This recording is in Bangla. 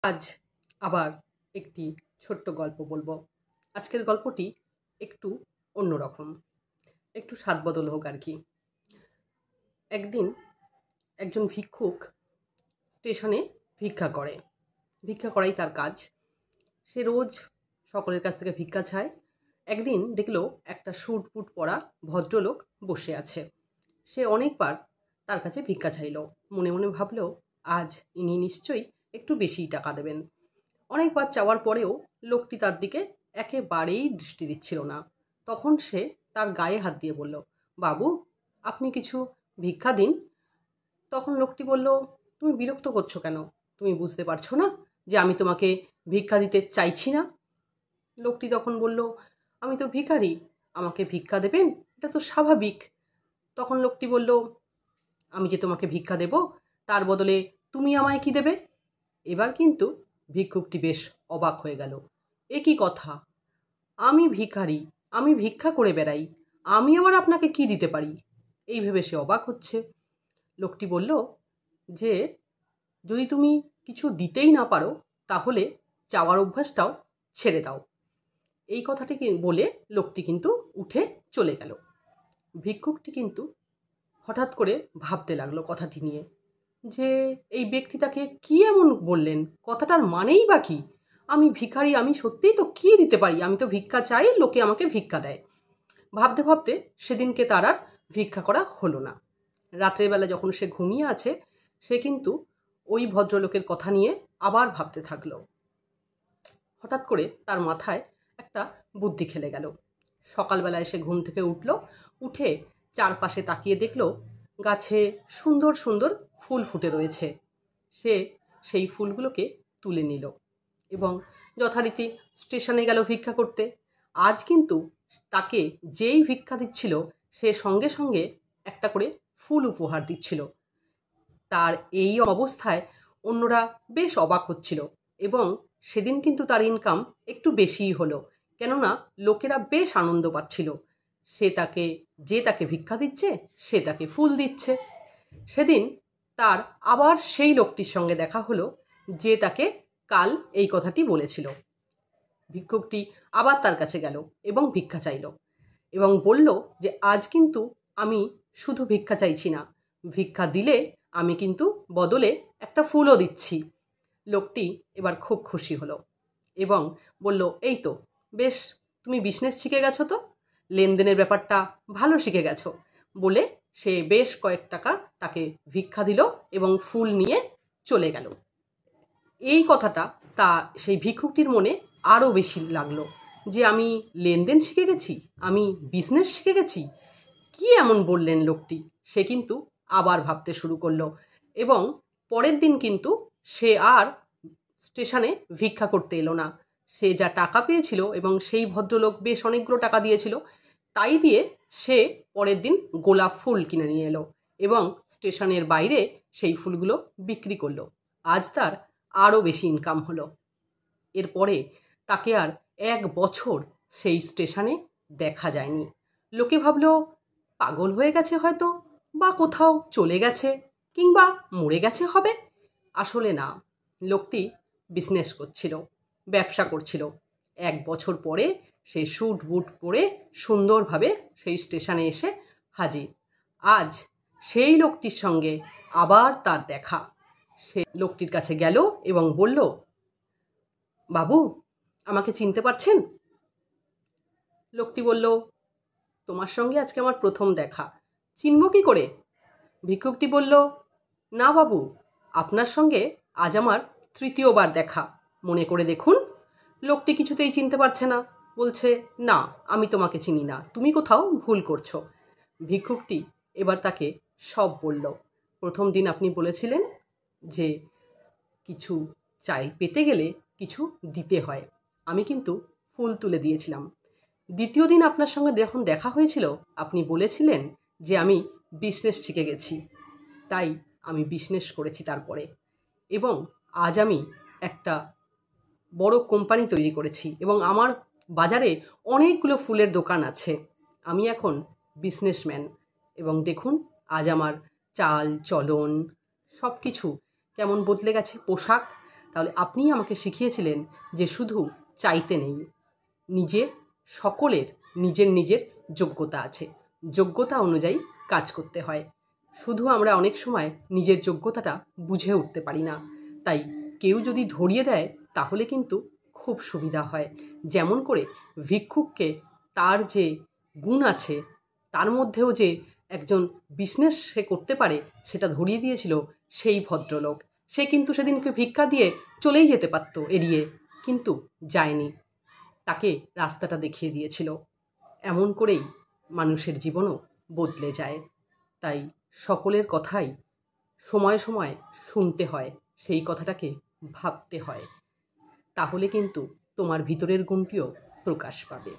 আজ আবার একটি ছোট্ট গল্প বলবো। আজকের গল্পটি একটু অন্যরকম, একটু স্বাদবদল হোক আর কি। একদিন একজন ভিক্ষুক স্টেশনে ভিক্ষা করে। ভিক্ষা করাই তার কাজ। সে রোজ সকলের কাছ থেকে ভিক্ষা চায়। একদিন দেখলো একটা স্যুট বুট পরা ভদ্রলোক বসে আছে। সে অনেকবার তার কাছে ভিক্ষা চাইলো। মনে মনে ভাবলো, আজ ইনি নিশ্চয়ই একটু বেশিই টাকা দেবেন। অনেকবার চাওয়ার পরেও লোকটি তার দিকে একেবারেই দৃষ্টি দিচ্ছিল না। তখন সে তার গায়ে হাত দিয়ে বলল, বাবু, আপনি কিছু ভিক্ষা দিন। তখন লোকটি বলল, তুমি বিরক্ত করছো কেন? তুমি বুঝতে পারছো না যে আমি তোমাকে ভিক্ষা দিতে চাইছি না? লোকটি তখন বলল, আমি তো ভিখারি, আমাকে ভিক্ষা দেবেন? এটা তো স্বাভাবিক। তখন লোকটি বলল, আমি যে তোমাকে ভিক্ষা দেব, তার বদলে তুমি আমায় কি দেবে? এবার কিন্তু ভিক্ষুকটি বেশ অবাক হয়ে গেল। এ কি কথা? আমি ভিখারি, আমি ভিক্ষা করে বেড়াই, আমি আবার আপনাকে কি দিতে পারি? এই ভেবে সে অবাক হচ্ছে। লোকটি বলল যে, যদি তুমি কিছু দিতেই না পারো, তাহলে চাওয়ার অভ্যাসটাও ছেড়ে দাও। এই কথাটি বলে লোকটি কিন্তু উঠে চলে গেল। ভিক্ষুকটি কিন্তু হঠাৎ করে ভাবতে লাগলো কথাটি নিয়ে, যে এই ব্যক্তি তাকে কি এমন বললেন, কথাটার মানেই বা কি? আমি ভিখারি, আমি সত্যিই তো কি দিতে পারি? আমি তো ভিক্ষা চাই, লোকে আমাকে ভিক্ষা দেয়। ভাবতে ভাবতে সেদিনকে তার আর ভিক্ষা করা হলো না। রাত্রের বেলা যখন সে ঘুমিয়ে আছে, সে কিন্তু ওই ভদ্রলোকের কথা নিয়ে আবার ভাবতে থাকলো। হঠাৎ করে তার মাথায় একটা বুদ্ধি খেলে গেল। সকালবেলায় সে ঘুম থেকে উঠে চারপাশে তাকিয়ে দেখলো গাছে সুন্দর সুন্দর ফুল ফুটে রয়েছে। সে সেই ফুলগুলোকে তুলে নিল এবং যথারীতি স্টেশনে গেল ভিক্ষা করতে। আজ কিন্তু তাকে যেই ভিক্ষা দিচ্ছিল, সে সঙ্গে সঙ্গে একটা করে ফুল উপহার দিচ্ছিল। তার এই অবস্থায় অন্যরা বেশ অবাক হচ্ছিল এবং সেদিন কিন্তু তার ইনকাম একটু বেশিই হলো, কেননা লোকেরা বেশ আনন্দ পাচ্ছিল। যে তাকে ভিক্ষা দিচ্ছে, সে তাকে ফুল দিচ্ছে। সেদিন তার আবার সেই লোকটির সঙ্গে দেখা হলো, যে তাকে কাল এই কথাটি বলেছিল। ভিক্ষুকটি আবার তার কাছে গেল এবং ভিক্ষা চাইল এবং বলল যে, আজ কিন্তু আমি শুধু ভিক্ষা চাইছি না, ভিক্ষা দিলে আমি কিন্তু বদলে একটা ফুলও দিচ্ছি। লোকটি এবার খুব খুশি হলো এবং বলল, এই তো বেশ, তুমি বিজনেস শিখে গেছো, তো লেনদেনের ব্যাপারটা ভালো শিখে গেছো। বলে সে বেশ কয়েক টাকা তাকে ভিক্ষা দিল এবং ফুল নিয়ে চলে গেল। এই কথাটা সেই ভিক্ষুকটির মনে আরও বেশি লাগলো, যে আমি লেনদেন শিখে গেছি, আমি বিজনেস শিখে গেছি। কি এমন বললেন লোকটি? সে কিন্তু আবার ভাবতে শুরু করলো এবং পরের দিন কিন্তু সে আর স্টেশনে ভিক্ষা করতে এলো না। সে যা টাকা পেয়েছিল এবং সেই ভদ্রলোক বেশ অনেকগুলো টাকা দিয়েছিল, তাই দিয়ে সে পরের দিন গোলাপ ফুল কিনে নিয়ে এলো এবং স্টেশনের বাইরে সেই ফুলগুলো বিক্রি করলো। আজ তার আরও বেশি ইনকাম হলো। এরপরে তাকে আর 1 বছর সেই স্টেশনে দেখা যায়নি। লোকে ভাবলো পাগল হয়ে গেছে হয়তো, বা কোথাও চলে গেছে, কিংবা মরে গেছে হবে। আসলে না, লোকটি বিজনেস করছিল, ব্যবসা করছিল। 1 বছর পরে সে স্যুট বুট পরে সুন্দরভাবে সেই স্টেশনে এসে হাজির। আজ সেই লোকটির সঙ্গে আবার তার দেখা। সে লোকটির কাছে গেল এবং বলল, বাবু, আমাকে চিনতে পারছেন? লোকটি বলল, তোমার সঙ্গে আজকে আমার প্রথম দেখা, চিনব কি করে? ভিক্ষুকটি বলল, না বাবু, আপনার সঙ্গে আজ আমার 3য় বার দেখা, মনে করে দেখুন। লোকটি কিছুতেই চিনতে পারছে না, বলছে, না, আমি তোমাকে চিনি না, তুমি কোথাও ভুল করছো। ভিক্ষুকটি এবার তাকে সব বলল। প্রথম দিন আপনি বলেছিলেন যে কিছু পেতে গেলে কিছু দিতে হয়, আমি কিন্তু ফুল তুলে দিয়েছিলাম। দ্বিতীয় দিন আপনার সঙ্গে যখন দেখা হয়েছিল, আপনি বলেছিলেন যে আমি বিজনেস শিখে গেছি, তাই আমি বিজনেস করেছি তারপরে, এবং আজ আমি একটা বড় কোম্পানি তৈরি করেছি এবং আমার বাজারে অনেকগুলো ফুলের দোকান আছে। আমি এখন বিজনেসম্যান এবং দেখুন আজ আমার চাল চলন সব কিছু কেমন বদলে গেছে। পোশাক, তাহলে আপনিই আমাকে শিখিয়েছিলেন যে শুধু চাইতে নেই, সকলের নিজের যোগ্যতা আছে, যোগ্যতা অনুযায়ী কাজ করতে হয়। শুধু আমরা অনেক সময় নিজের যোগ্যতাটা বুঝে উঠতে পারি না, তাই কেউ যদি ধরিয়ে দেয় তাহলে কিন্তু খুব সুবিধা হয়। যেমন করে ভিক্ষুককে তার যে গুণ আছে, তার মধ্যেও যে একজন বিজনেস সে করতে পারে সেটা ধরিয়ে দিয়েছিল সেই ভদ্রলোক। সে কিন্তু সেদিনকে ভিক্ষা দিয়ে চলেই যেতে পারত এড়িয়ে, কিন্তু যায়নি, তাকে রাস্তাটা দেখিয়ে দিয়েছিল। এমন করেই মানুষের জীবনও বদলে যায়। তাই সকলের কথাই সময়ে সময়ে শুনতে হয়, সেই কথাটাকে ভাবতে হয়, তাহলে কিন্তু তোমার ভিতরের গুণটিও প্রকাশ পাবে।